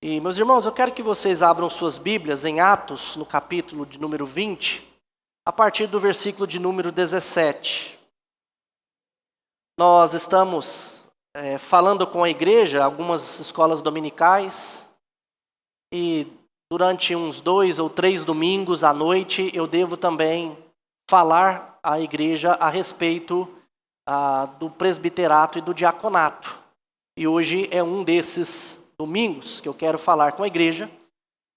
E, meus irmãos, eu quero que vocês abram suas Bíblias em Atos, no capítulo de número 20, a partir do versículo de número 17. Nós estamos falando com a igreja, algumas escolas dominicais, e durante uns 2 ou 3 domingos à noite eu devo também falar à igreja a respeito do presbiterato e do diaconato. E hoje é um desses domingos que eu quero falar com a igreja,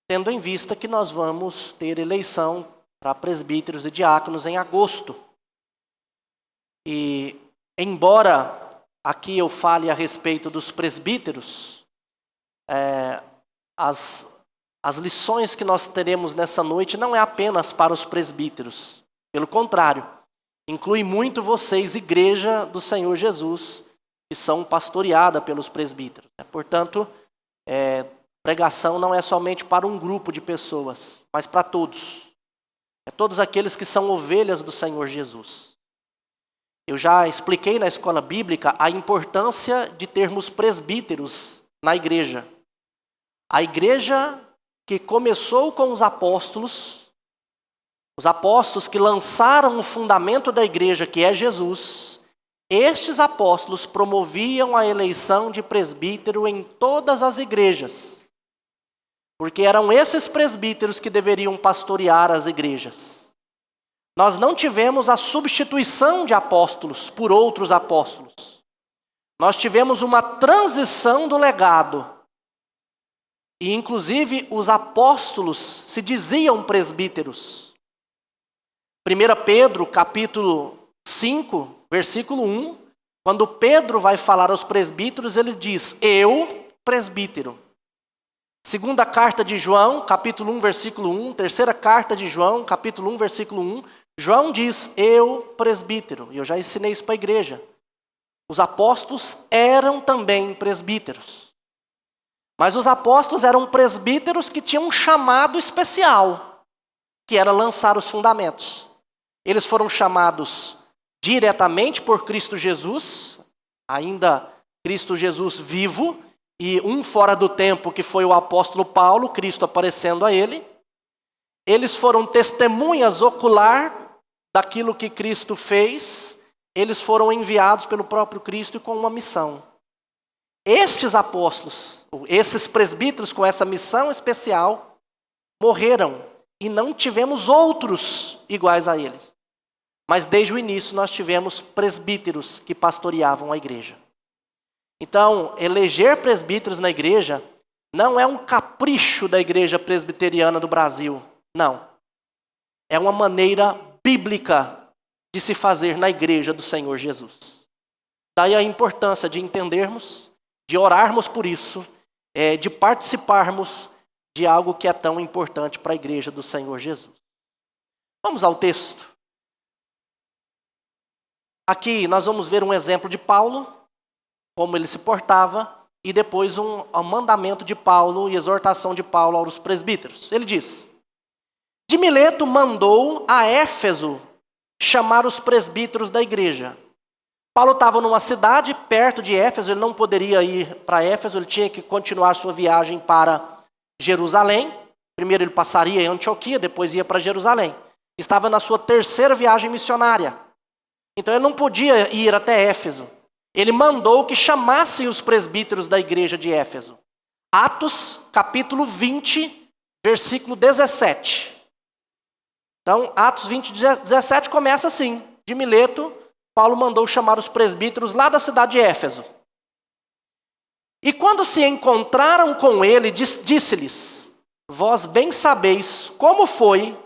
tendo em vista que nós vamos ter eleição para presbíteros e diáconos em agosto. E embora aqui eu fale a respeito dos presbíteros, as lições que nós teremos nessa noite não é apenas para os presbíteros. Pelo contrário, inclui muito vocês, igreja do Senhor Jesus, que são pastoreada pelos presbíteros. Portanto, pregação não é somente para um grupo de pessoas, mas para todos. Todos aqueles que são ovelhas do Senhor Jesus. Eu já expliquei na escola bíblica a importância de termos presbíteros na igreja. A igreja que começou com os apóstolos que lançaram o fundamento da igreja, que é Jesus, estes apóstolos promoviam a eleição de presbítero em todas as igrejas, porque eram esses presbíteros que deveriam pastorear as igrejas. Nós não tivemos a substituição de apóstolos por outros apóstolos. Nós tivemos uma transição do legado. E, inclusive, os apóstolos se diziam presbíteros. 1 Pedro, capítulo 5, versículo 1, quando Pedro vai falar aos presbíteros, ele diz, eu, presbítero. Segunda carta de João, capítulo 1, versículo 1, terceira carta de João, capítulo 1, versículo 1, João diz, eu, presbítero. E eu já ensinei isso para a igreja. Os apóstolos eram também presbíteros. Mas os apóstolos eram presbíteros que tinham um chamado especial, que era lançar os fundamentos. Eles foram chamados diretamente por Cristo Jesus, ainda Cristo Jesus vivo, e um fora do tempo que foi o apóstolo Paulo, Cristo aparecendo a ele. Eles foram testemunhas ocular daquilo que Cristo fez, eles foram enviados pelo próprio Cristo com uma missão. Estes apóstolos, esses presbíteros com essa missão especial, morreram e não tivemos outros iguais a eles. Mas desde o início nós tivemos presbíteros que pastoreavam a igreja. Então, eleger presbíteros na igreja não é um capricho da igreja presbiteriana do Brasil. Não. É uma maneira bíblica de se fazer na igreja do Senhor Jesus. Daí a importância de entendermos, de orarmos por isso, de participarmos de algo que é tão importante para a igreja do Senhor Jesus. Vamos ao texto. Aqui nós vamos ver um exemplo de Paulo, como ele se portava, e depois um mandamento de Paulo e exortação de Paulo aos presbíteros. Ele diz, de Mileto mandou a Éfeso chamar os presbíteros da igreja. Paulo estava numa cidade perto de Éfeso, ele não poderia ir para Éfeso, ele tinha que continuar sua viagem para Jerusalém. Primeiro ele passaria em Antioquia, depois ia para Jerusalém. Estava na sua 3ª viagem missionária. Então ele não podia ir até Éfeso. Ele mandou que chamassem os presbíteros da igreja de Éfeso. Atos, capítulo 20, versículo 17. Então, Atos 20, 17 começa assim. De Mileto, Paulo mandou chamar os presbíteros lá da cidade de Éfeso. E quando se encontraram com ele, disse-lhes, vós bem sabeis como foi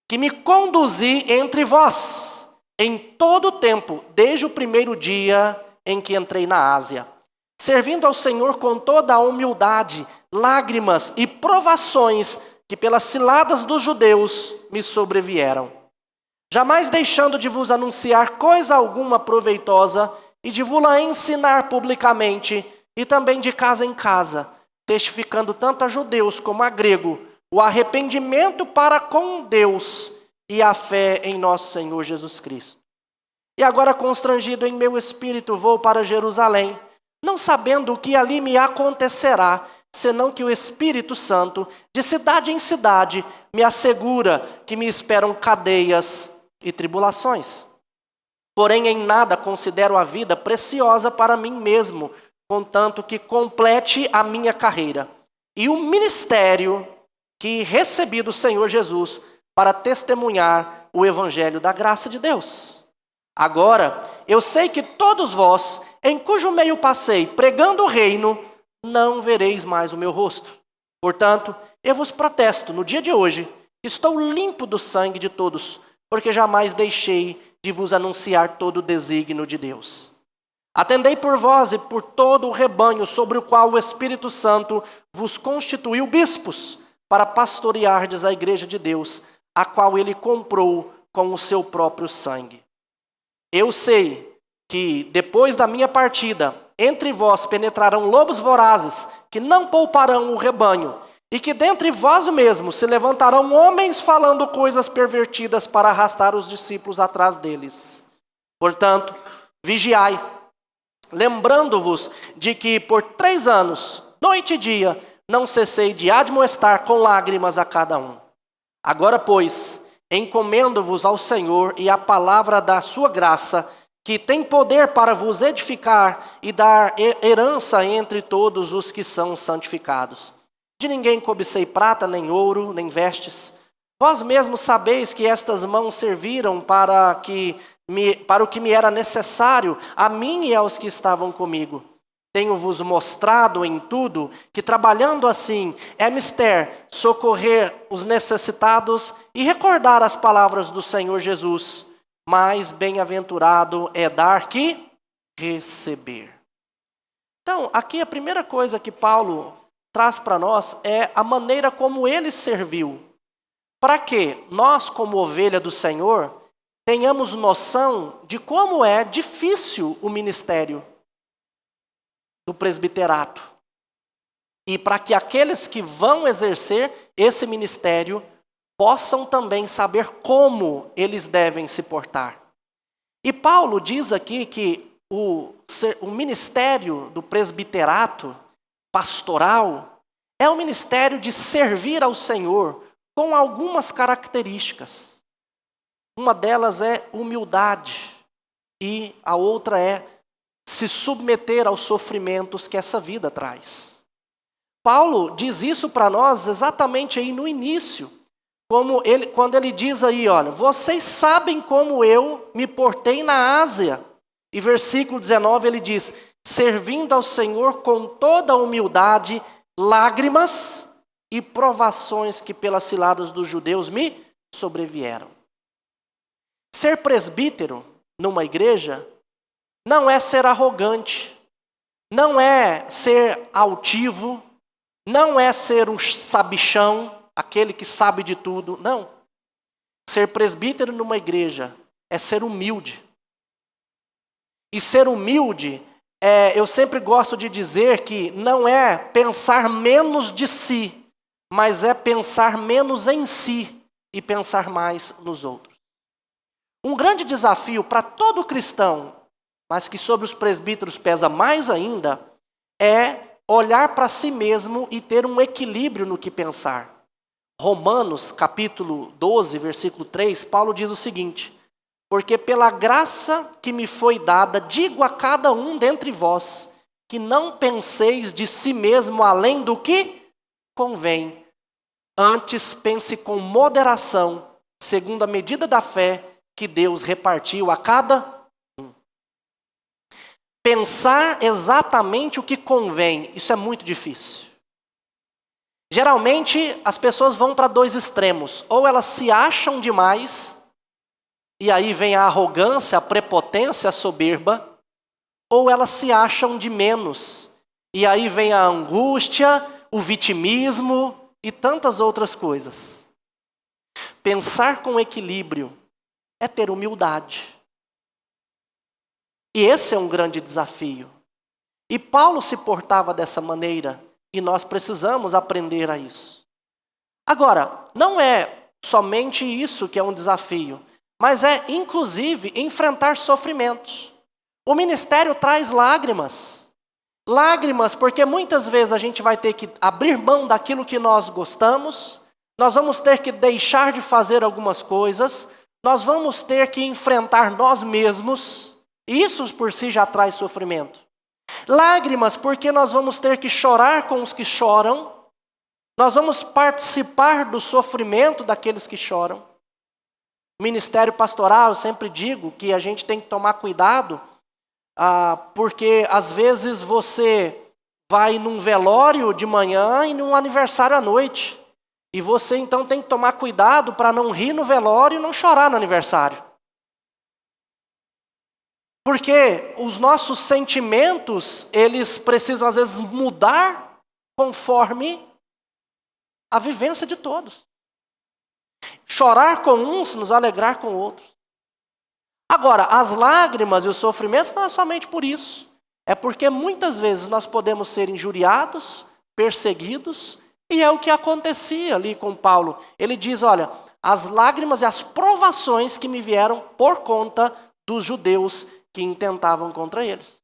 que me conduzi entre vós, em todo o tempo, desde o primeiro dia em que entrei na Ásia, servindo ao Senhor com toda a humildade, lágrimas e provações que pelas ciladas dos judeus me sobrevieram. Jamais deixando de vos anunciar coisa alguma proveitosa e de vos-la ensinar publicamente e também de casa em casa, testificando tanto a judeus como a grego o arrependimento para com Deus e a fé em nosso Senhor Jesus Cristo. E agora, constrangido em meu espírito, vou para Jerusalém, não sabendo o que ali me acontecerá, senão que o Espírito Santo, de cidade em cidade, me assegura que me esperam cadeias e tribulações. Porém, em nada considero a vida preciosa para mim mesmo, contanto que complete a minha carreira e o ministério que recebi do Senhor Jesus para testemunhar o evangelho da graça de Deus. Agora, eu sei que todos vós, em cujo meio passei, pregando o reino, não vereis mais o meu rosto. Portanto, eu vos protesto no dia de hoje, estou limpo do sangue de todos, porque jamais deixei de vos anunciar todo o desígnio de Deus. Atendei por vós e por todo o rebanho sobre o qual o Espírito Santo vos constituiu bispos, para pastoreardes a igreja de Deus, a qual ele comprou com o seu próprio sangue. Eu sei que depois da minha partida, entre vós penetrarão lobos vorazes, que não pouparão o rebanho, e que dentre vós mesmos se levantarão homens falando coisas pervertidas para arrastar os discípulos atrás deles. Portanto, vigiai, lembrando-vos de que por 3 anos, noite e dia, não cessei de admoestar com lágrimas a cada um. Agora, pois, encomendo-vos ao Senhor e à palavra da sua graça, que tem poder para vos edificar e dar herança entre todos os que são santificados. De ninguém cobicei prata, nem ouro, nem vestes. Vós mesmos sabeis que estas mãos serviram para o que me era necessário, a mim e aos que estavam comigo. Tenho-vos mostrado em tudo que, trabalhando assim, é mister socorrer os necessitados e recordar as palavras do Senhor Jesus. Mais bem-aventurado é dar que receber. Então, aqui a primeira coisa que Paulo traz para nós é a maneira como ele serviu. Para que nós, como ovelha do Senhor, tenhamos noção de como é difícil o ministério do presbiterato. E para que aqueles que vão exercer esse ministério possam também saber como eles devem se portar. E Paulo diz aqui que o ministério do presbiterato pastoral é o ministério de servir ao Senhor com algumas características. Uma delas é humildade e a outra é se submeter aos sofrimentos que essa vida traz. Paulo diz isso para nós exatamente aí no início, quando ele diz aí, olha, vocês sabem como eu me portei na Ásia. E versículo 19 ele diz, servindo ao Senhor com toda a humildade, lágrimas e provações que pelas ciladas dos judeus me sobrevieram. Ser presbítero numa igreja não é ser arrogante, não é ser altivo, não é ser um sabichão, aquele que sabe de tudo, não. Ser presbítero numa igreja é ser humilde. E ser humilde, eu sempre gosto de dizer que não é pensar menos de si, mas é pensar menos em si e pensar mais nos outros. Um grande desafio para todo cristão, mas que sobre os presbíteros pesa mais ainda, é olhar para si mesmo e ter um equilíbrio no que pensar. Romanos, capítulo 12, versículo 3, Paulo diz o seguinte, porque pela graça que me foi dada, digo a cada um dentre vós, que não penseis de si mesmo além do que convém. Antes pense com moderação, segundo a medida da fé que Deus repartiu a cada um. Pensar exatamente o que convém, isso é muito difícil. Geralmente, as pessoas vão para 2 extremos. Ou elas se acham demais, e aí vem a arrogância, a prepotência, a soberba, ou elas se acham de menos, e aí vem a angústia, o vitimismo e tantas outras coisas. Pensar com equilíbrio é ter humildade. E esse é um grande desafio. E Paulo se portava dessa maneira, e nós precisamos aprender a isso. Agora, não é somente isso que é um desafio, mas é, inclusive, enfrentar sofrimentos. O ministério traz lágrimas. Lágrimas, porque muitas vezes a gente vai ter que abrir mão daquilo que nós gostamos, nós vamos ter que deixar de fazer algumas coisas, nós vamos ter que enfrentar nós mesmos, e isso por si já traz sofrimento. Lágrimas, porque nós vamos ter que chorar com os que choram, nós vamos participar do sofrimento daqueles que choram. Ministério pastoral, eu sempre digo que a gente tem que tomar cuidado, porque às vezes você vai num velório de manhã e num aniversário à noite. E você então tem que tomar cuidado para não rir no velório e não chorar no aniversário. Porque os nossos sentimentos, eles precisam às vezes mudar conforme a vivência de todos. Chorar com uns, nos alegrar com outros. Agora, as lágrimas e os sofrimentos não é somente por isso. É porque muitas vezes nós podemos ser injuriados, perseguidos, e é o que acontecia ali com Paulo. Ele diz, olha, as lágrimas e as provações que me vieram por conta dos judeus que intentavam contra eles.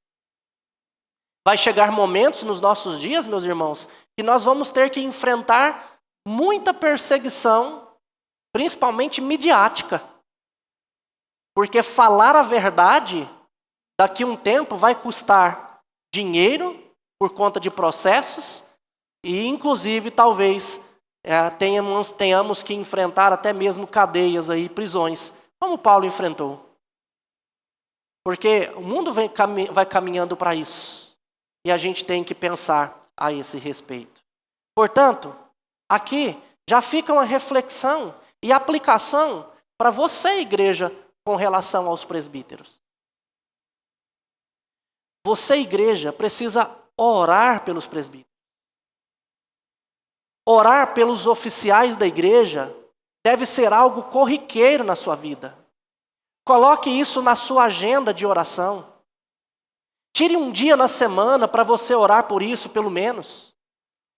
Vai chegar momentos nos nossos dias, meus irmãos, que nós vamos ter que enfrentar muita perseguição, principalmente midiática. Porque falar a verdade, daqui a um tempo, vai custar dinheiro por conta de processos e, inclusive, talvez tenhamos que enfrentar até mesmo cadeias, aí, prisões, como Paulo enfrentou. Porque o mundo vai caminhando para isso e a gente tem que pensar a esse respeito. Portanto, aqui já fica uma reflexão e aplicação para você, igreja, com relação aos presbíteros. Você, igreja, precisa orar pelos presbíteros. Orar pelos oficiais da igreja deve ser algo corriqueiro na sua vida. Coloque isso na sua agenda de oração. Tire um dia na semana para você orar por isso, pelo menos.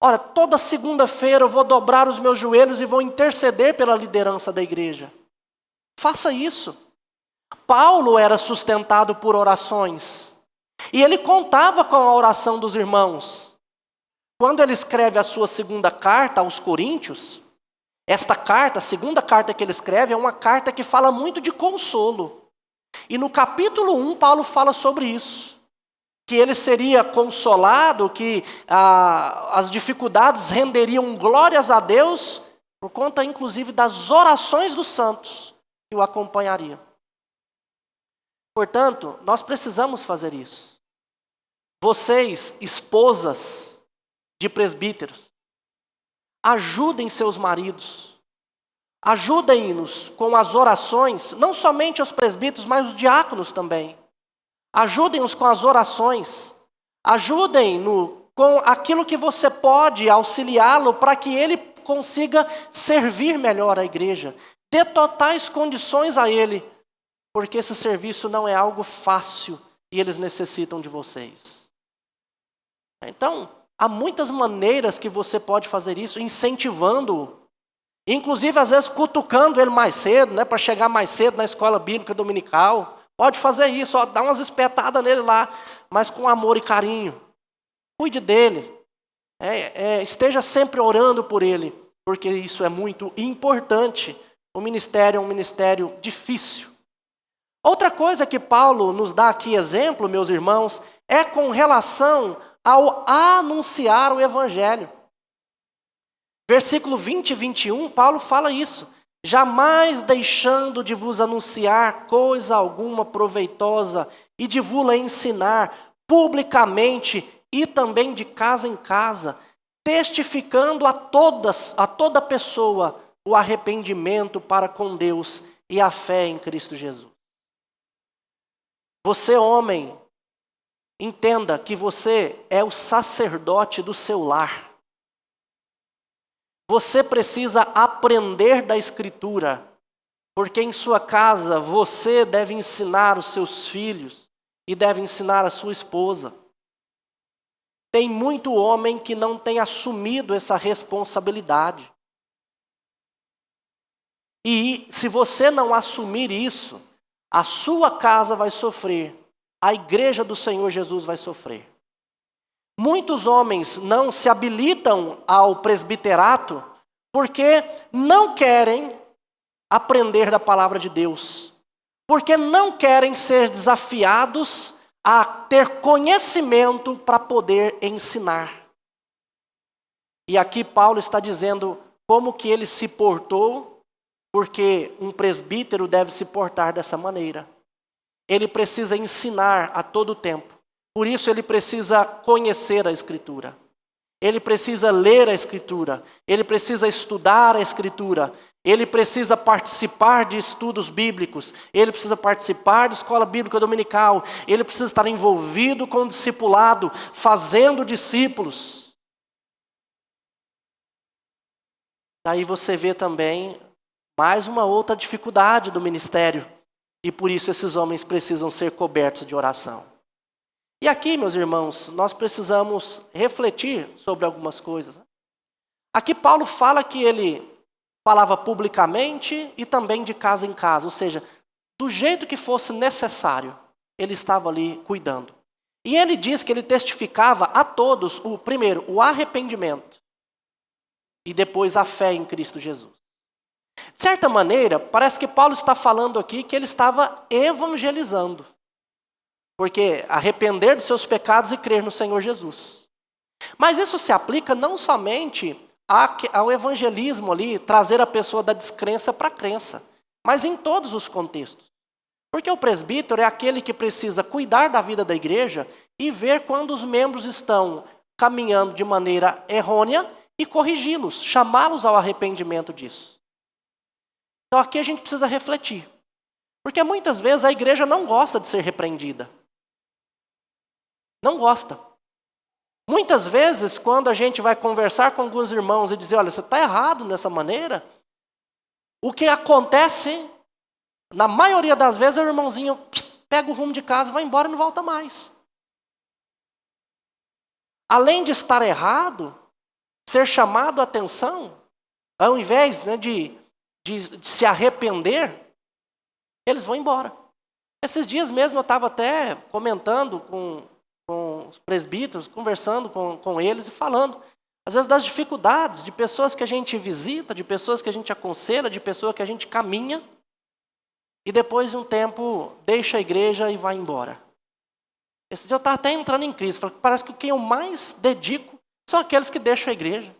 Ora, toda segunda-feira eu vou dobrar os meus joelhos e vou interceder pela liderança da igreja. Faça isso. Paulo era sustentado por orações. E ele contava com a oração dos irmãos. Quando ele escreve a sua segunda carta aos Coríntios, esta carta, a segunda carta que ele escreve, é uma carta que fala muito de consolo. E no capítulo 1, Paulo fala sobre isso. Que ele seria consolado, que as dificuldades renderiam glórias a Deus, por conta, inclusive, das orações dos santos que o acompanhariam. Portanto, nós precisamos fazer isso. Vocês, esposas de presbíteros, ajudem seus maridos. Ajudem-nos com as orações, não somente os presbíteros, mas os diáconos também. Ajudem-nos com as orações. Ajudem-no com aquilo que você pode auxiliá-lo para que ele consiga servir melhor a igreja. Dê totais condições a ele, porque esse serviço não é algo fácil e eles necessitam de vocês. Então, há muitas maneiras que você pode fazer isso, incentivando-o. Inclusive, às vezes, cutucando ele mais cedo, né, para chegar mais cedo na escola bíblica dominical. Pode fazer isso, dá umas espetadas nele lá, mas com amor e carinho. Cuide dele. Esteja sempre orando por ele, porque isso é muito importante. O ministério é um ministério difícil. Outra coisa que Paulo nos dá aqui exemplo, meus irmãos, é com relação ao anunciar o evangelho. Versículo 20 e 21, Paulo fala isso. Jamais deixando de vos anunciar coisa alguma proveitosa e de vos ensinar publicamente e também de casa em casa, testificando a toda pessoa o arrependimento para com Deus e a fé em Cristo Jesus. Você, homem, entenda que você é o sacerdote do seu lar. Você precisa aprender da Escritura, porque em sua casa você deve ensinar os seus filhos e deve ensinar a sua esposa. Tem muito homem que não tem assumido essa responsabilidade. E se você não assumir isso, a sua casa vai sofrer, a igreja do Senhor Jesus vai sofrer. Muitos homens não se habilitam ao presbiterato porque não querem aprender da palavra de Deus, porque não querem ser desafiados a ter conhecimento para poder ensinar. E aqui Paulo está dizendo como que ele se portou, porque um presbítero deve se portar dessa maneira. Ele precisa ensinar a todo tempo. Por isso ele precisa conhecer a Escritura. Ele precisa ler a Escritura. Ele precisa estudar a Escritura. Ele precisa participar de estudos bíblicos. Ele precisa participar de escola bíblica dominical. Ele precisa estar envolvido com o discipulado, fazendo discípulos. Daí você vê também mais uma outra dificuldade do ministério. E por isso esses homens precisam ser cobertos de oração. E aqui, meus irmãos, nós precisamos refletir sobre algumas coisas. Aqui Paulo fala que ele falava publicamente e também de casa em casa, ou seja, do jeito que fosse necessário, ele estava ali cuidando. E ele diz que ele testificava a todos, primeiro, o arrependimento e depois a fé em Cristo Jesus. De certa maneira, parece que Paulo está falando aqui que ele estava evangelizando. Porque arrepender de seus pecados e crer no Senhor Jesus. Mas isso se aplica não somente ao evangelismo ali, trazer a pessoa da descrença para a crença, mas em todos os contextos. Porque o presbítero é aquele que precisa cuidar da vida da igreja e ver quando os membros estão caminhando de maneira errônea e corrigi-los, chamá-los ao arrependimento disso. Então aqui a gente precisa refletir. Porque muitas vezes a igreja não gosta de ser repreendida. Não gosta. Muitas vezes, quando a gente vai conversar com alguns irmãos e dizer, olha, você está errado nessa maneira, o que acontece, na maioria das vezes, é o irmãozinho pega o rumo de casa, vai embora e não volta mais. Além de estar errado, ser chamado a atenção, ao invés de se arrepender, eles vão embora. Esses dias mesmo eu estava até comentando com os presbíteros, conversando com eles e falando, às vezes, das dificuldades de pessoas que a gente visita, de pessoas que a gente aconselha, de pessoas que a gente caminha, e depois de um tempo deixa a igreja e vai embora. Esse dia eu estava até entrando em crise, parece que quem eu mais dedico são aqueles que deixam a igreja.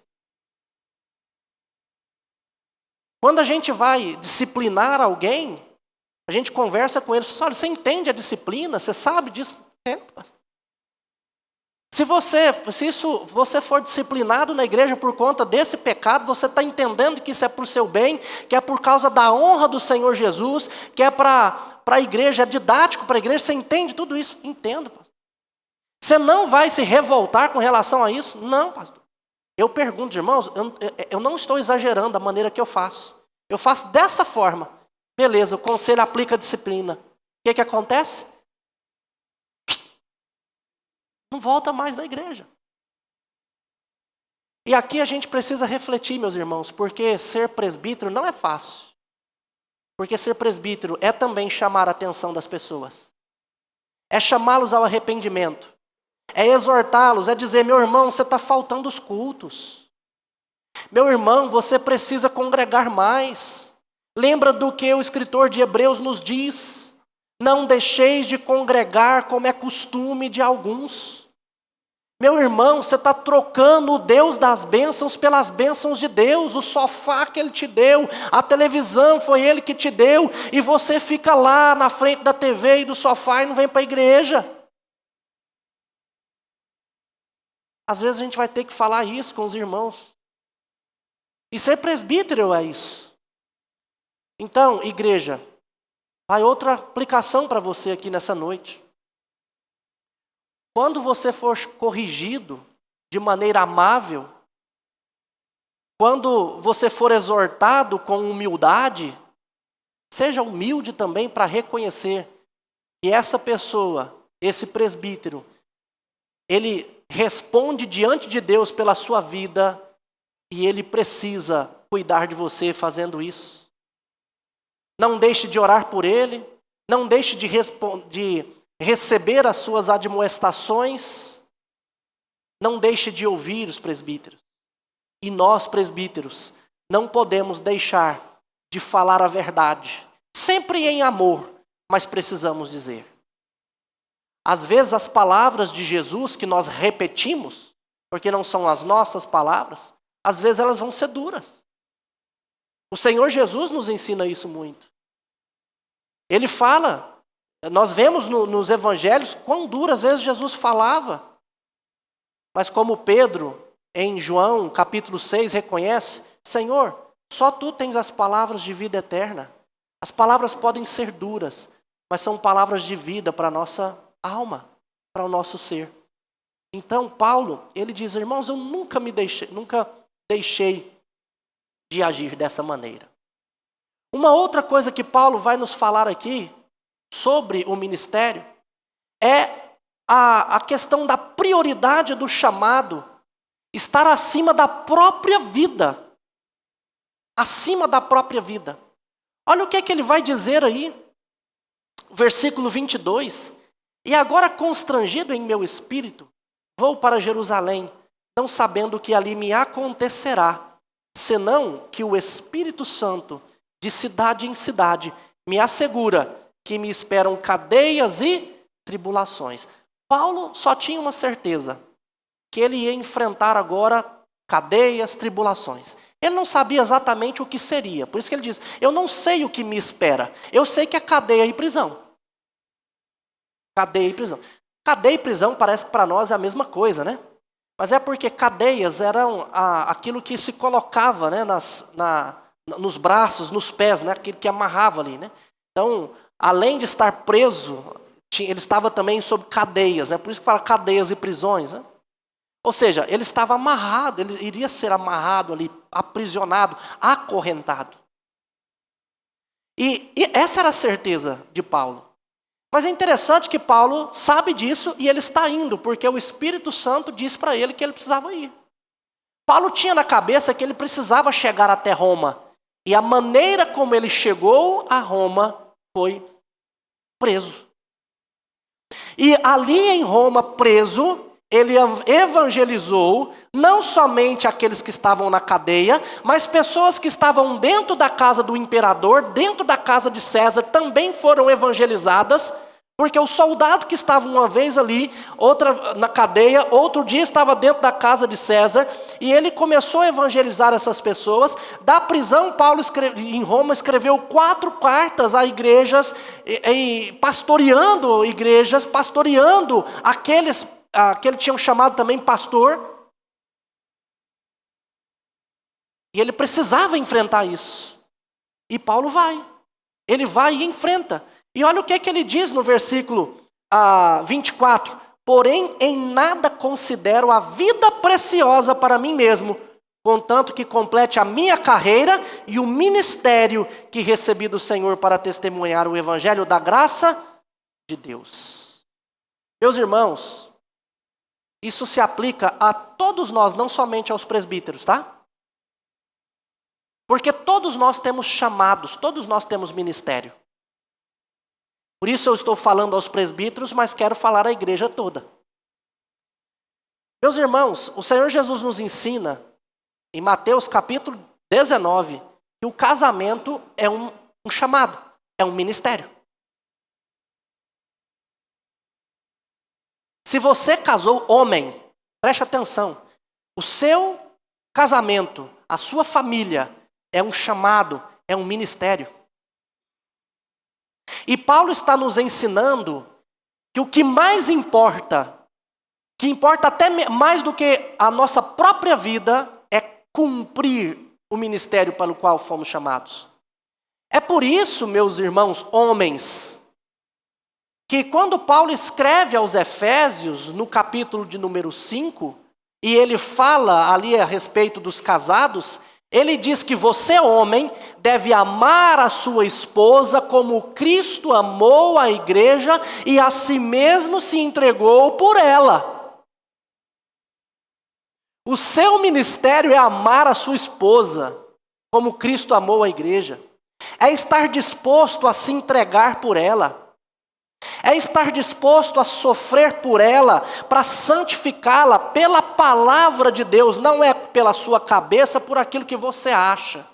Quando a gente vai disciplinar alguém, a gente conversa com eles, olha, você entende a disciplina? Você sabe disso? Entendo, pastor. Se você for disciplinado na igreja por conta desse pecado, você está entendendo que isso é para o seu bem, que é por causa da honra do Senhor Jesus, que é para a igreja, é didático para a igreja, você entende tudo isso? Entendo, pastor. Você não vai se revoltar com relação a isso? Não, pastor. Eu pergunto, irmãos, eu não estou exagerando da maneira que eu faço. Eu faço dessa forma. Beleza, o conselho aplica a disciplina. O que acontece? Não volta mais na igreja. E aqui a gente precisa refletir, meus irmãos, porque ser presbítero não é fácil. Porque ser presbítero é também chamar a atenção das pessoas. É chamá-los ao arrependimento. É exortá-los, é dizer, meu irmão, você está faltando os cultos. Meu irmão, você precisa congregar mais. Lembra do que o escritor de Hebreus nos diz? Não deixeis de congregar como é costume de alguns. Meu irmão, você está trocando o Deus das bênçãos pelas bênçãos de Deus. O sofá que Ele te deu, a televisão foi Ele que te deu. E você fica lá na frente da TV e do sofá e não vem para a igreja. Às vezes a gente vai ter que falar isso com os irmãos. E ser presbítero é isso. Então, igreja, vai outra aplicação para você aqui nessa noite. Quando você for corrigido de maneira amável, quando você for exortado com humildade, seja humilde também para reconhecer que essa pessoa, esse presbítero, ele responde diante de Deus pela sua vida e ele precisa cuidar de você fazendo isso. Não deixe de orar por ele, não deixe de receber as suas admoestações. não deixe de ouvir os presbíteros. E nós, presbíteros, não podemos deixar de falar a verdade, sempre em amor, mas precisamos dizer. Às vezes as palavras de Jesus que nós repetimos, porque não são as nossas palavras, às vezes elas vão ser duras. O Senhor Jesus nos ensina isso muito. Ele fala, nós vemos nos evangelhos quão duro às vezes Jesus falava. Mas como Pedro, em João capítulo 6, reconhece, Senhor, só tu tens as palavras de vida eterna. As palavras podem ser duras, mas são palavras de vida para a nossa alma, para o nosso ser. Então Paulo, ele diz, irmãos, eu nunca deixei de agir dessa maneira. Uma outra coisa que Paulo vai nos falar aqui sobre o ministério é a questão da prioridade do chamado estar acima da própria vida. Acima da própria vida. Olha o que ele vai dizer aí, versículo 22. E agora constrangido em meu espírito, vou para Jerusalém, não sabendo o que ali me acontecerá, senão que o Espírito Santo, de cidade em cidade, me assegura que me esperam cadeias e tribulações. Paulo só tinha uma certeza, que ele ia enfrentar agora cadeias, tribulações. Ele não sabia exatamente o que seria, por isso que ele diz, eu não sei o que me espera, eu sei que é cadeia e prisão. Cadeia e prisão. Cadeia e prisão parece que para nós é a mesma coisa, né? Mas é porque cadeias eram aquilo que se colocava, né, nos braços, nos pés, né, aquilo que amarrava ali, né? Então, além de estar preso, ele estava também sob cadeias, né? Por isso que fala cadeias e prisões, né? Ou seja, ele estava amarrado, ele iria ser amarrado ali, aprisionado, acorrentado. E essa era a certeza de Paulo. Mas é interessante que Paulo sabe disso e ele está indo, porque o Espírito Santo disse para ele que ele precisava ir. Paulo tinha na cabeça que ele precisava chegar até Roma. E a maneira como ele chegou a Roma foi preso. E ali em Roma, preso, ele evangelizou não somente aqueles que estavam na cadeia, mas pessoas que estavam dentro da casa do imperador, dentro da casa de César, também foram evangelizadas, porque o soldado que estava uma vez ali, outra na cadeia, outro dia estava dentro da casa de César, e ele começou a evangelizar essas pessoas. Da prisão, Paulo em Roma escreveu 4 cartas a igrejas, pastoreando igrejas, pastoreando aqueles que ele tinha chamado também pastor. E ele precisava enfrentar isso. E Paulo vai. Ele vai e enfrenta. E olha o que ele diz no versículo 24. Porém, em nada considero a vida preciosa para mim mesmo, contanto que complete a minha carreira e o ministério que recebi do Senhor para testemunhar o evangelho da graça de Deus. Meus irmãos, isso se aplica a todos nós, não somente aos presbíteros, tá? Porque todos nós temos chamados, todos nós temos ministério. Por isso eu estou falando aos presbíteros, mas quero falar à igreja toda. Meus irmãos, o Senhor Jesus nos ensina, em Mateus capítulo 19, que o casamento é um chamado, é um ministério. Se você casou homem, preste atenção, o seu casamento, a sua família, é um chamado, é um ministério. E Paulo está nos ensinando que o que mais importa, que importa até mais do que a nossa própria vida, é cumprir o ministério para o qual fomos chamados. É por isso, meus irmãos homens, que quando Paulo escreve aos Efésios, no capítulo de número 5, e ele fala ali a respeito dos casados, ele diz que você, homem, deve amar a sua esposa como Cristo amou a igreja e a si mesmo se entregou por ela. O seu ministério é amar a sua esposa como Cristo amou a igreja. É estar disposto a se entregar por ela. É estar disposto a sofrer por ela, para santificá-la pela palavra de Deus, não é pela sua cabeça, por aquilo que você acha.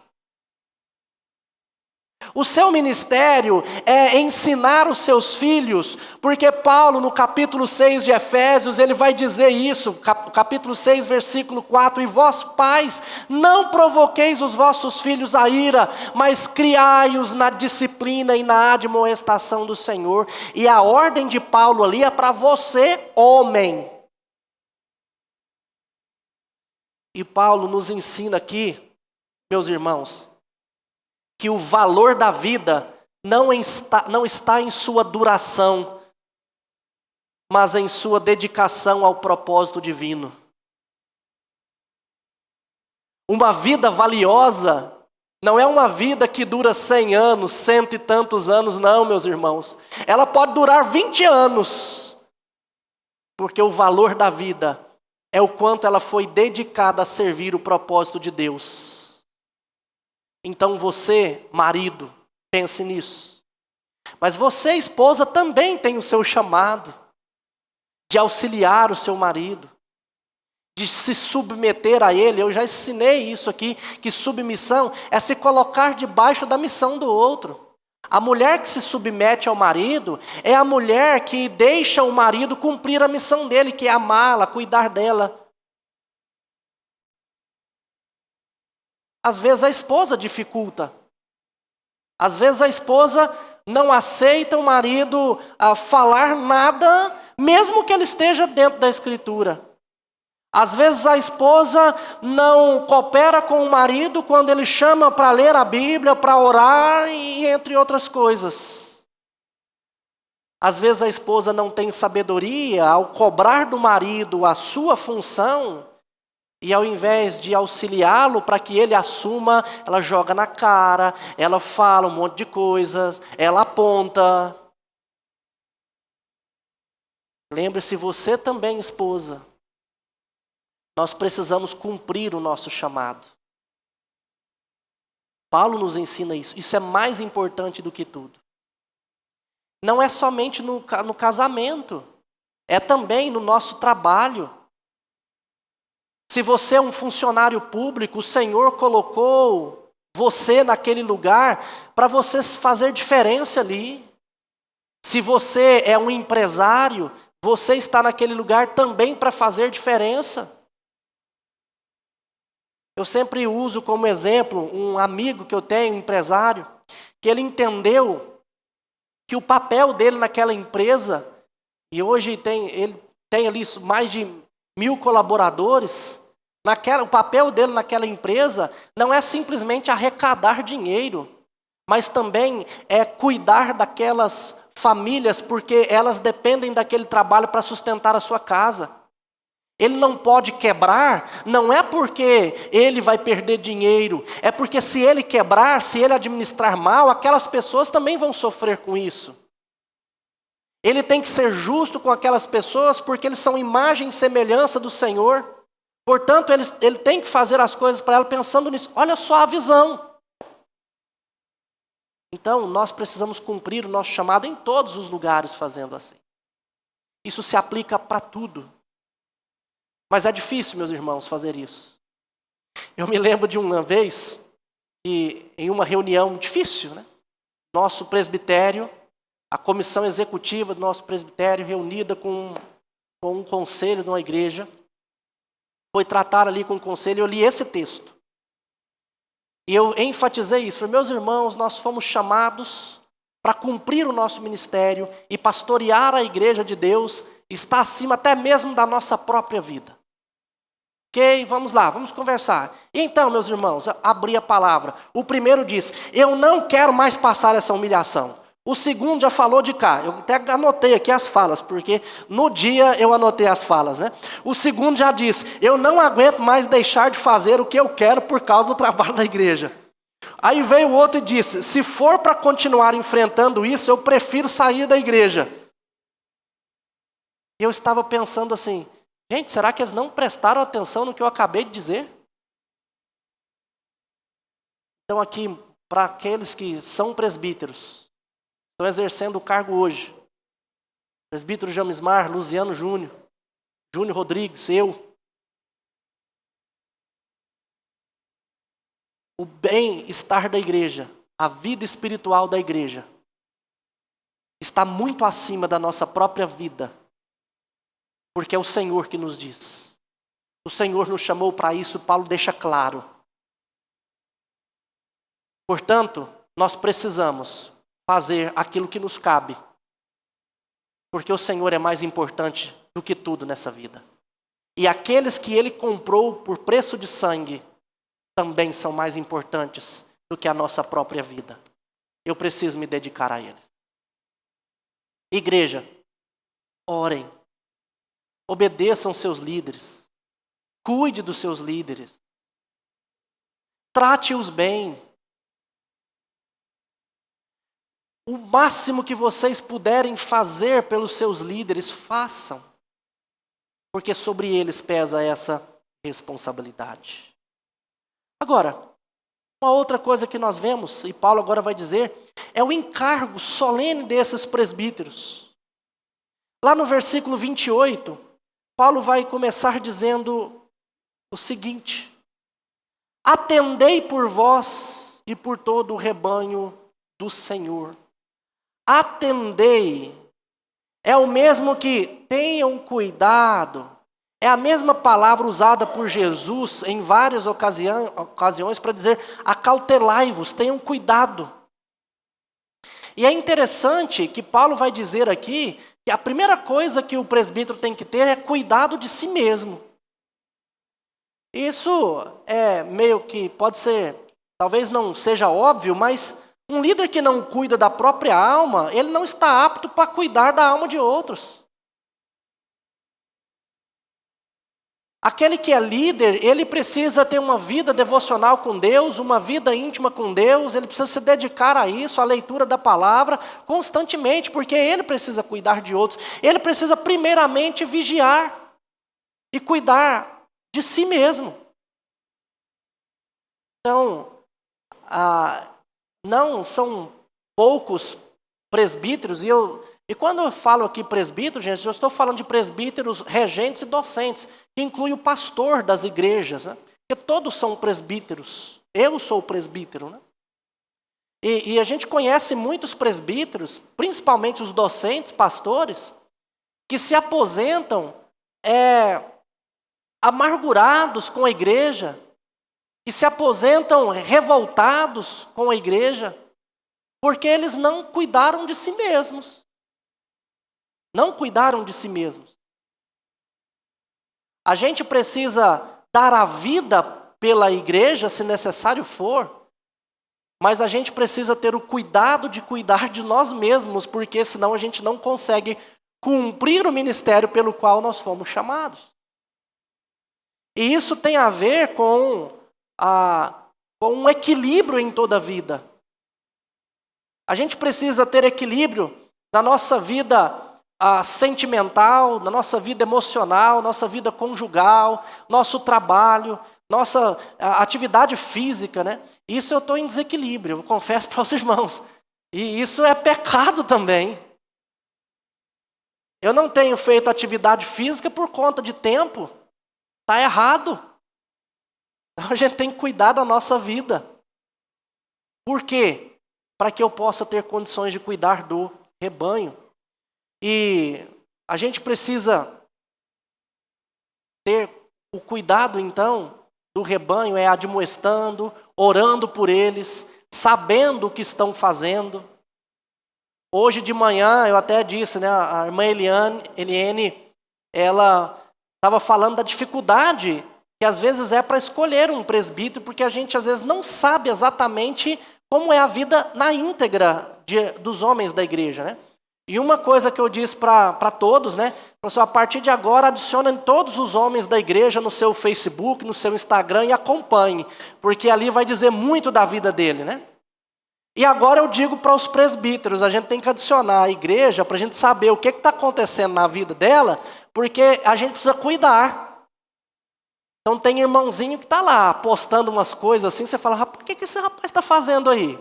O seu ministério é ensinar os seus filhos, porque Paulo, no capítulo 6 de Efésios, ele vai dizer isso, capítulo 6, versículo 4, e vós, pais, não provoqueis os vossos filhos a ira, mas criai-os na disciplina e na admoestação do Senhor. E a ordem de Paulo ali é para você, homem. E Paulo nos ensina aqui, meus irmãos, que o valor da vida não está em sua duração, mas em sua dedicação ao propósito divino. Uma vida valiosa não é uma vida que dura 100 anos, cento e tantos anos, não, meus irmãos. Ela pode durar 20 anos, porque o valor da vida é o quanto ela foi dedicada a servir o propósito de Deus. Então você, marido, pense nisso. Mas você, esposa, também tem o seu chamado de auxiliar o seu marido, de se submeter a ele. Eu já ensinei isso aqui, que submissão é se colocar debaixo da missão do outro. A mulher que se submete ao marido é a mulher que deixa o marido cumprir a missão dele, que é amá-la, cuidar dela. Às vezes a esposa dificulta. Às vezes a esposa não aceita o marido falar nada, mesmo que ele esteja dentro da Escritura. Às vezes a esposa não coopera com o marido quando ele chama para ler a Bíblia, para orar e entre outras coisas. Às vezes a esposa não tem sabedoria ao cobrar do marido a sua função, e ao invés de auxiliá-lo para que ele assuma, ela joga na cara, ela fala um monte de coisas, ela aponta. Lembre-se, você também, esposa, nós precisamos cumprir o nosso chamado. Paulo nos ensina isso. Isso é mais importante do que tudo. Não é somente no casamento, é também no nosso trabalho. Se você é um funcionário público, o Senhor colocou você naquele lugar para você fazer diferença ali. Se você é um empresário, você está naquele lugar também para fazer diferença. Eu sempre uso como exemplo um amigo que eu tenho, um empresário, que ele entendeu que o papel dele naquela empresa, e hoje ele tem ali mais de 1.000 colaboradores, o papel dele naquela empresa não é simplesmente arrecadar dinheiro, mas também é cuidar daquelas famílias, porque elas dependem daquele trabalho para sustentar a sua casa. Ele não pode quebrar, não é porque ele vai perder dinheiro, é porque se ele quebrar, se ele administrar mal, aquelas pessoas também vão sofrer com isso. Ele tem que ser justo com aquelas pessoas, porque eles são imagem e semelhança do Senhor. Portanto, ele tem que fazer as coisas para ela pensando nisso. Olha só a visão. Então, nós precisamos cumprir o nosso chamado em todos os lugares fazendo assim. Isso se aplica para tudo. Mas é difícil, meus irmãos, fazer isso. Eu me lembro de uma vez, que em uma reunião difícil, né? Nosso presbitério, a comissão executiva do nosso presbitério, reunida com um conselho de uma igreja, foi tratar ali com o conselho, eu li esse texto. E eu enfatizei isso. Falei, meus irmãos, nós fomos chamados para cumprir o nosso ministério e pastorear a igreja de Deus, está acima até mesmo da nossa própria vida. Ok, vamos lá, vamos conversar. E então, meus irmãos, abri a palavra. O primeiro disse, eu não quero mais passar essa humilhação. O segundo já falou de cá. Eu até anotei aqui as falas, porque no dia eu anotei as falas, né? O segundo já disse, eu não aguento mais deixar de fazer o que eu quero por causa do trabalho da igreja. Aí veio o outro e disse, se for para continuar enfrentando isso, eu prefiro sair da igreja. E eu estava pensando assim, gente, será que eles não prestaram atenção no que eu acabei de dizer? Então aqui, para aqueles que são presbíteros, estão exercendo o cargo hoje, presbítero Jamismar, Luciano Júnior, Júnior Rodrigues, eu. O bem-estar da igreja, a vida espiritual da igreja, está muito acima da nossa própria vida, porque é o Senhor que nos diz. O Senhor nos chamou para isso, Paulo deixa claro. Portanto, nós precisamos fazer aquilo que nos cabe, porque o Senhor é mais importante do que tudo nessa vida. E aqueles que Ele comprou por preço de sangue também são mais importantes do que a nossa própria vida. Eu preciso me dedicar a eles. Igreja, orem, obedeçam seus líderes, cuide dos seus líderes, trate-os bem. O máximo que vocês puderem fazer pelos seus líderes, façam, porque sobre eles pesa essa responsabilidade. Agora, uma outra coisa que nós vemos, e Paulo agora vai dizer, é o encargo solene desses presbíteros. Lá no versículo 28, Paulo vai começar dizendo o seguinte: atendei por vós e por todo o rebanho do Senhor. Atendei é o mesmo que tenham cuidado. É a mesma palavra usada por Jesus em várias ocasiões para dizer acautelai-vos, tenham cuidado. E é interessante que Paulo vai dizer aqui que a primeira coisa que o presbítero tem que ter é cuidado de si mesmo. Isso é meio que pode ser, talvez não seja óbvio, mas um líder que não cuida da própria alma, ele não está apto para cuidar da alma de outros. Aquele que é líder, ele precisa ter uma vida devocional com Deus, uma vida íntima com Deus, ele precisa se dedicar a isso, à leitura da palavra, constantemente, porque ele precisa cuidar de outros. Ele precisa primeiramente vigiar e cuidar de si mesmo. Então, não são poucos presbíteros, e quando eu falo aqui presbítero, gente, eu estou falando de presbíteros, regentes e docentes, que inclui o pastor das igrejas, né? Porque todos são presbíteros. Eu sou presbítero, né? E a gente conhece muitos presbíteros, principalmente os docentes, pastores, que se aposentam amargurados com a igreja, que se aposentam revoltados com a igreja, porque eles não cuidaram de si mesmos. Não cuidaram de si mesmos. A gente precisa dar a vida pela igreja, se necessário for, mas a gente precisa ter o cuidado de cuidar de nós mesmos, porque senão a gente não consegue cumprir o ministério pelo qual nós fomos chamados. E isso tem a ver com um equilíbrio em toda a vida. A gente precisa ter equilíbrio na nossa vida sentimental, na nossa vida emocional, nossa vida conjugal, nosso trabalho, nossa atividade física, né? Isso eu estou em desequilíbrio, eu confesso para os irmãos. E isso é pecado também. Eu não tenho feito atividade física por conta de tempo. Está errado. Então a gente tem que cuidar da nossa vida. Por quê? Para que eu possa ter condições de cuidar do rebanho. E a gente precisa ter o cuidado, então, do rebanho, admoestando, orando por eles, sabendo o que estão fazendo. Hoje de manhã, eu até disse, né, a irmã Eliane, ela estava falando da dificuldade que às vezes é para escolher um presbítero, porque a gente às vezes não sabe exatamente como é a vida na íntegra dos homens da igreja, né? E uma coisa que eu disse para todos, né? A partir de agora, adicionem todos os homens da igreja no seu Facebook, no seu Instagram e acompanhe, porque ali vai dizer muito da vida dele, né? E agora eu digo para os presbíteros, a gente tem que adicionar a igreja para a gente saber o que está acontecendo na vida dela, porque a gente precisa cuidar. Então tem irmãozinho que está lá, postando umas coisas assim, você fala, o que esse rapaz está fazendo aí?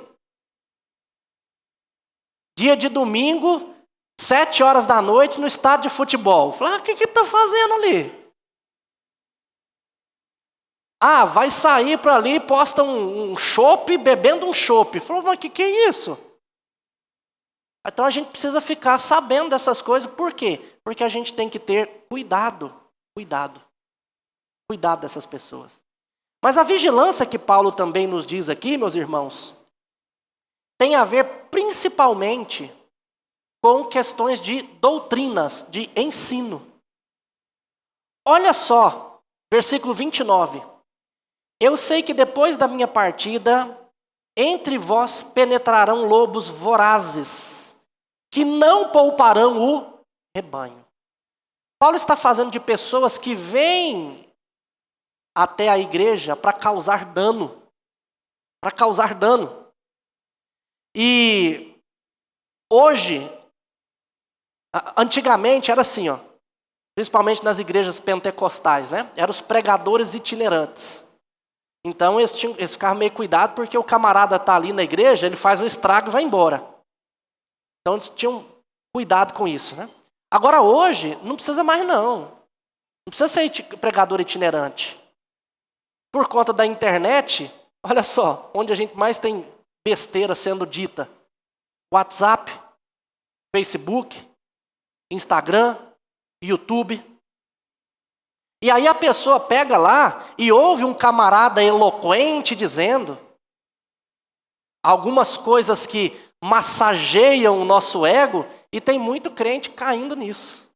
Dia de domingo, 7 horas da noite no estádio de futebol. Fala, o que está fazendo ali? Vai sair para ali, posta um chopp, bebendo um chopp. Falou, mas o que é isso? Então a gente precisa ficar sabendo dessas coisas. Por quê? Porque a gente tem que ter cuidado dessas pessoas. Mas a vigilância que Paulo também nos diz aqui, meus irmãos, tem a ver principalmente com questões de doutrinas, de ensino. Olha só, versículo 29. Eu sei que depois da minha partida, entre vós penetrarão lobos vorazes, que não pouparão o rebanho. Paulo está falando de pessoas que vêm até a igreja para causar dano. E hoje, antigamente era assim, principalmente nas igrejas pentecostais, né? Eram os pregadores itinerantes. Então eles ficavam meio cuidados porque o camarada está ali na igreja, ele faz um estrago e vai embora. Então eles tinham cuidado com isso, né? Agora hoje, não precisa mais não. Não precisa ser pregador itinerante. Por conta da internet, olha só, onde a gente mais tem besteira sendo dita. WhatsApp, Facebook, Instagram, YouTube. E aí a pessoa pega lá e ouve um camarada eloquente dizendo algumas coisas que massageiam o nosso ego, e tem muito crente caindo nisso.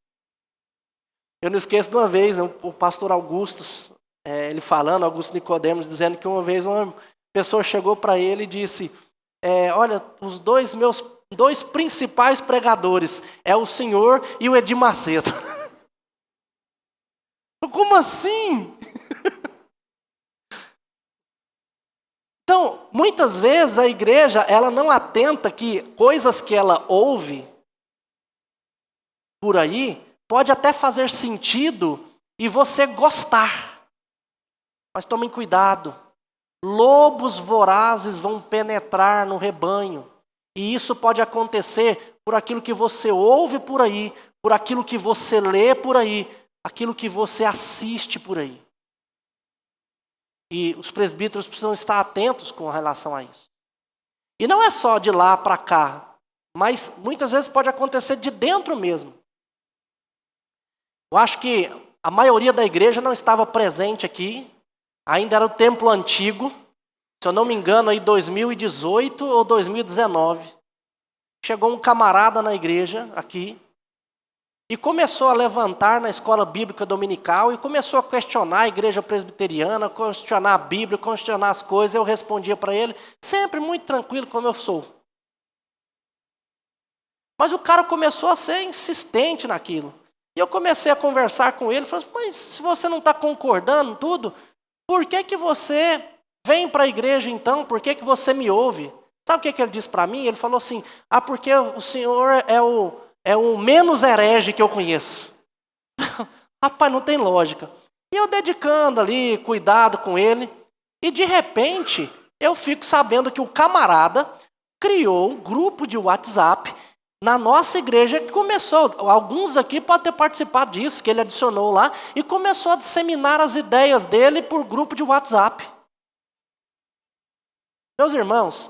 Eu não esqueço de uma vez, o pastor Augusto Augusto Nicodemos, dizendo que uma vez uma pessoa chegou para ele e disse, olha, os meus dois principais pregadores é o senhor e o Edir Macedo. Como assim? Então, muitas vezes a igreja, ela não atenta que coisas que ela ouve por aí, pode até fazer sentido e você gostar. Mas tomem cuidado. Lobos vorazes vão penetrar no rebanho. E isso pode acontecer por aquilo que você ouve por aí, por aquilo que você lê por aí, aquilo que você assiste por aí. E os presbíteros precisam estar atentos com relação a isso. E não é só de lá para cá, mas muitas vezes pode acontecer de dentro mesmo. Eu acho que a maioria da igreja não estava presente aqui, ainda era o templo antigo, se eu não me engano, aí 2018 ou 2019. Chegou um camarada na igreja aqui e começou a levantar na escola bíblica dominical e começou a questionar a igreja presbiteriana, questionar a Bíblia, questionar as coisas. Eu respondia para ele, sempre muito tranquilo como eu sou. Mas o cara começou a ser insistente naquilo. E eu comecei a conversar com ele, falei, mas se você não está concordando tudo, por que você vem para a igreja então? Por que você me ouve? Sabe o que ele disse para mim? Ele falou assim, porque o senhor é o menos herege que eu conheço. Rapaz, não tem lógica. E eu dedicando ali, cuidado com ele, e de repente eu fico sabendo que o camarada criou um grupo de WhatsApp na nossa igreja que começou, alguns aqui podem ter participado disso, que ele adicionou lá, e começou a disseminar as ideias dele por grupo de WhatsApp. Meus irmãos,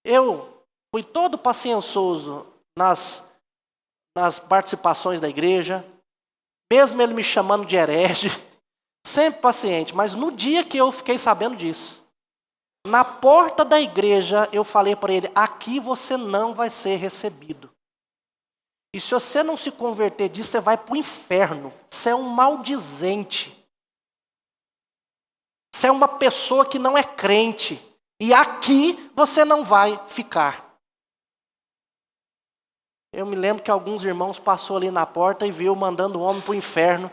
eu fui todo paciencioso nas participações da igreja, mesmo ele me chamando de herege, sempre paciente, mas no dia que eu fiquei sabendo disso, na porta da igreja eu falei para ele, aqui você não vai ser recebido. E se você não se converter disso, você vai para o inferno. Você é um maldizente. Você é uma pessoa que não é crente. E aqui você não vai ficar. Eu me lembro que alguns irmãos passaram ali na porta e viu mandando o homem para o inferno.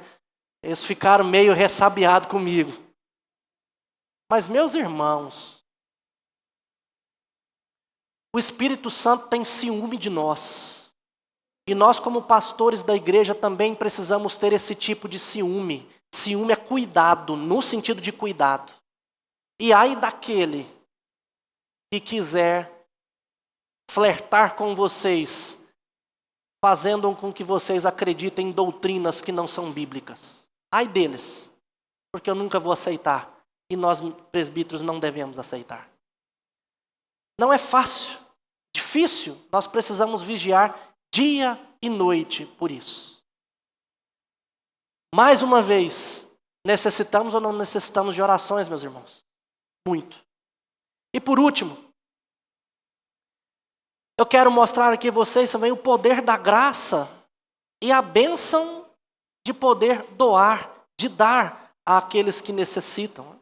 Eles ficaram meio ressabiados comigo. Mas meus irmãos, o Espírito Santo tem ciúme de nós. E nós, como pastores da igreja, também precisamos ter esse tipo de ciúme. Ciúme é cuidado, no sentido de cuidado. E ai daquele que quiser flertar com vocês, fazendo com que vocês acreditem em doutrinas que não são bíblicas. Ai deles, porque eu nunca vou aceitar. E nós, presbíteros, não devemos aceitar. Não é fácil, difícil, nós precisamos vigiar dia e noite por isso. Mais uma vez, necessitamos ou não necessitamos de orações, meus irmãos? Muito. E por último, eu quero mostrar aqui a vocês também o poder da graça e a bênção de poder doar, de dar àqueles que necessitam.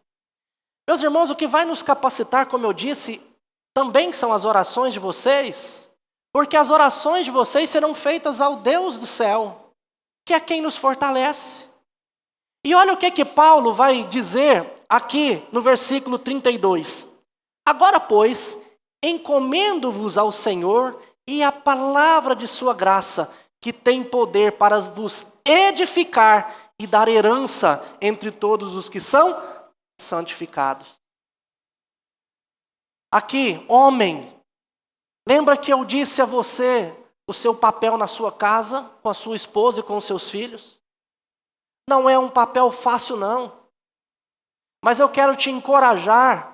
Meus irmãos, o que vai nos capacitar, como eu disse, também são as orações de vocês, porque as orações de vocês serão feitas ao Deus do céu, que é quem nos fortalece. E olha o que Paulo vai dizer aqui no versículo 32. Agora, pois, encomendo-vos ao Senhor e à palavra de sua graça, que tem poder para vos edificar e dar herança entre todos os que são santificados. Aqui, homem, lembra que eu disse a você o seu papel na sua casa, com a sua esposa e com os seus filhos? Não é um papel fácil, não. Mas eu quero te encorajar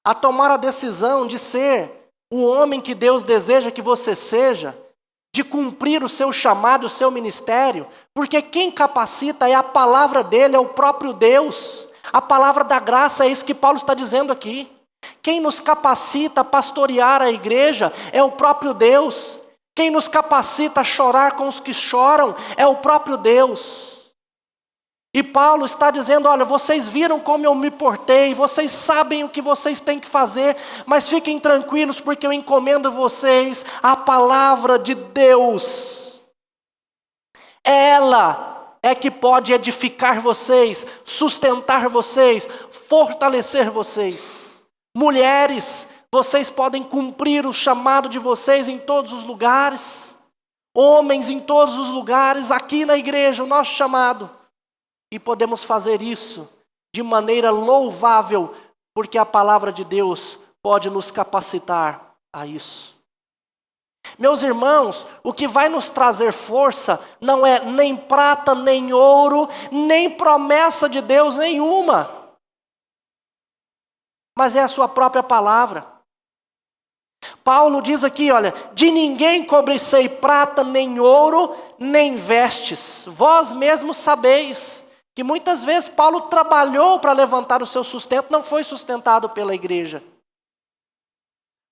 a tomar a decisão de ser o homem que Deus deseja que você seja, de cumprir o seu chamado, o seu ministério, porque quem capacita é a palavra dele, é o próprio Deus. A palavra da graça é isso que Paulo está dizendo aqui. Quem nos capacita a pastorear a igreja é o próprio Deus. Quem nos capacita a chorar com os que choram é o próprio Deus. E Paulo está dizendo, olha, vocês viram como eu me portei, vocês sabem o que vocês têm que fazer, mas fiquem tranquilos porque eu encomendo vocês a palavra de Deus. Ela é que pode edificar vocês, sustentar vocês, fortalecer vocês. Mulheres, vocês podem cumprir o chamado de vocês em todos os lugares. Homens, em todos os lugares, aqui na igreja, o nosso chamado. E podemos fazer isso de maneira louvável, porque a palavra de Deus pode nos capacitar a isso. Meus irmãos, o que vai nos trazer força não é nem prata, nem ouro, nem promessa de Deus nenhuma, mas é a sua própria palavra. Paulo diz aqui, olha, de ninguém cobrecei prata, nem ouro, nem vestes. Vós mesmos sabeis que muitas vezes Paulo trabalhou para levantar o seu sustento, não foi sustentado pela igreja.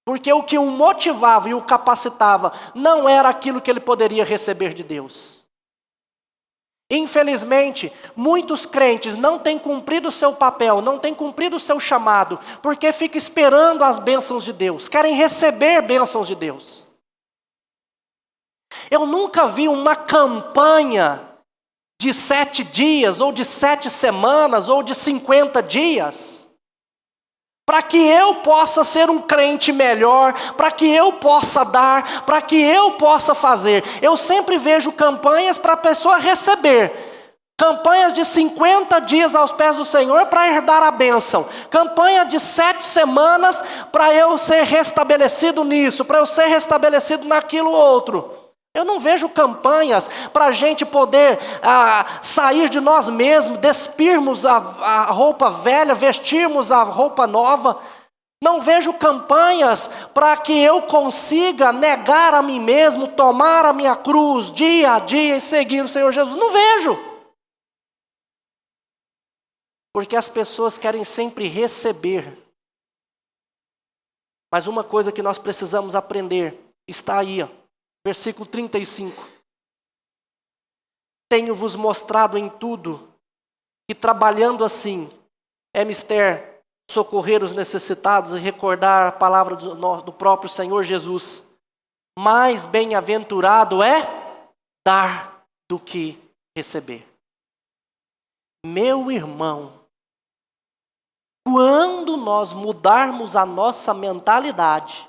Porque o que o motivava e o capacitava não era aquilo que ele poderia receber de Deus. Infelizmente, muitos crentes não têm cumprido o seu papel, não têm cumprido o seu chamado, porque ficam esperando as bênçãos de Deus, querem receber bênçãos de Deus. Eu nunca vi uma campanha de 7 dias, ou de 7 semanas, ou de 50 dias, para que eu possa ser um crente melhor, para que eu possa dar, para que eu possa fazer. Eu sempre vejo campanhas para a pessoa receber. Campanhas de 50 dias aos pés do Senhor para herdar a bênção. Campanha de 7 semanas para eu ser restabelecido nisso, para eu ser restabelecido naquilo outro. Eu não vejo campanhas para a gente poder sair de nós mesmos, despirmos a roupa velha, vestirmos a roupa nova. Não vejo campanhas para que eu consiga negar a mim mesmo, tomar a minha cruz dia a dia e seguir o Senhor Jesus. Não vejo. Porque as pessoas querem sempre receber. Mas uma coisa que nós precisamos aprender está aí, ó. Versículo 35. Tenho-vos mostrado em tudo que trabalhando assim é mister socorrer os necessitados e recordar a palavra do próprio Senhor Jesus. Mais bem-aventurado é dar do que receber. Meu irmão, quando nós mudarmos a nossa mentalidade,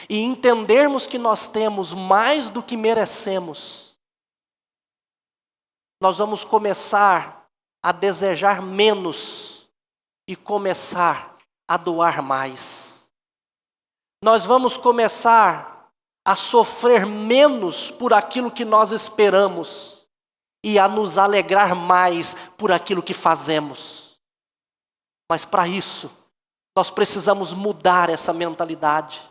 e entendermos que nós temos mais do que merecemos, nós vamos começar a desejar menos e começar a doar mais. Nós vamos começar a sofrer menos por aquilo que nós esperamos e a nos alegrar mais por aquilo que fazemos. Mas para isso, nós precisamos mudar essa mentalidade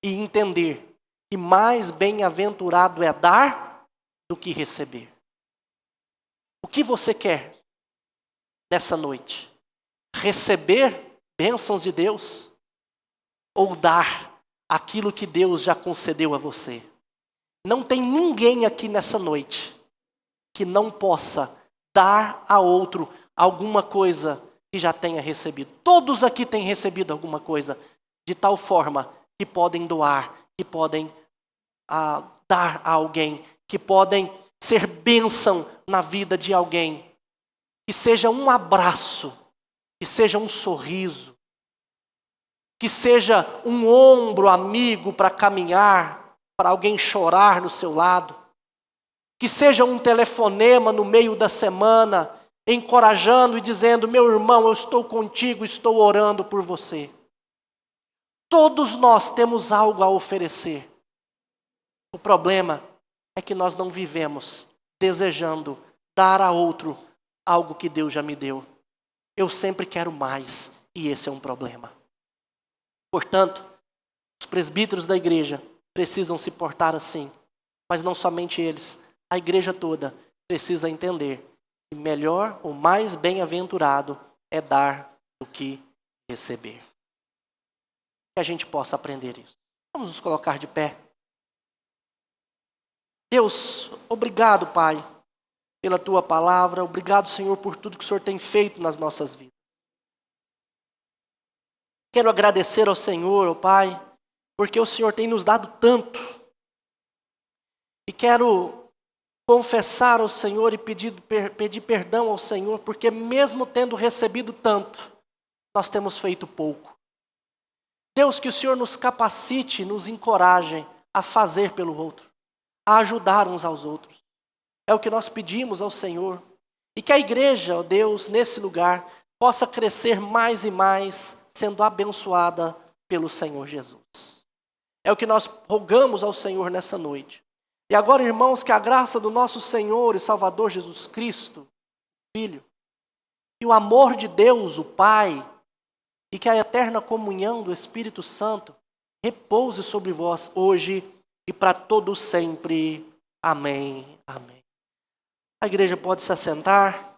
e entender que mais bem-aventurado é dar do que receber. O que você quer nessa noite? Receber bênçãos de Deus ou dar aquilo que Deus já concedeu a você? Não tem ninguém aqui nessa noite que não possa dar a outro alguma coisa que já tenha recebido. Todos aqui têm recebido alguma coisa, de tal forma que podem doar, que podem dar a alguém, que podem ser bênção na vida de alguém. Que seja um abraço, que seja um sorriso, que seja um ombro amigo para caminhar, para alguém chorar no seu lado. Que seja um telefonema no meio da semana, encorajando e dizendo: meu irmão, eu estou contigo, estou orando por você. Todos nós temos algo a oferecer. O problema é que nós não vivemos desejando dar a outro algo que Deus já me deu. Eu sempre quero mais, e esse é um problema. Portanto, os presbíteros da igreja precisam se portar assim, mas não somente eles. A igreja toda precisa entender que melhor ou mais bem-aventurado é dar do que receber. Que a gente possa aprender isso. Vamos nos colocar de pé. Deus, obrigado, Pai, pela Tua palavra. Obrigado, Senhor, por tudo que o Senhor tem feito nas nossas vidas. Quero agradecer ao Senhor, ó Pai, porque o Senhor tem nos dado tanto. E quero confessar ao Senhor e pedir perdão ao Senhor, porque mesmo tendo recebido tanto, nós temos feito pouco. Deus, que o Senhor nos capacite, nos encoraje a fazer pelo outro, a ajudar uns aos outros. É o que nós pedimos ao Senhor. E que a igreja, ó Deus, nesse lugar, possa crescer mais e mais, sendo abençoada pelo Senhor Jesus. É o que nós rogamos ao Senhor nessa noite. E agora, irmãos, que a graça do nosso Senhor e Salvador Jesus Cristo, Filho, e o amor de Deus, o Pai, e que a eterna comunhão do Espírito Santo repouse sobre vós hoje e para todo sempre. Amém. Amém. A igreja pode se assentar.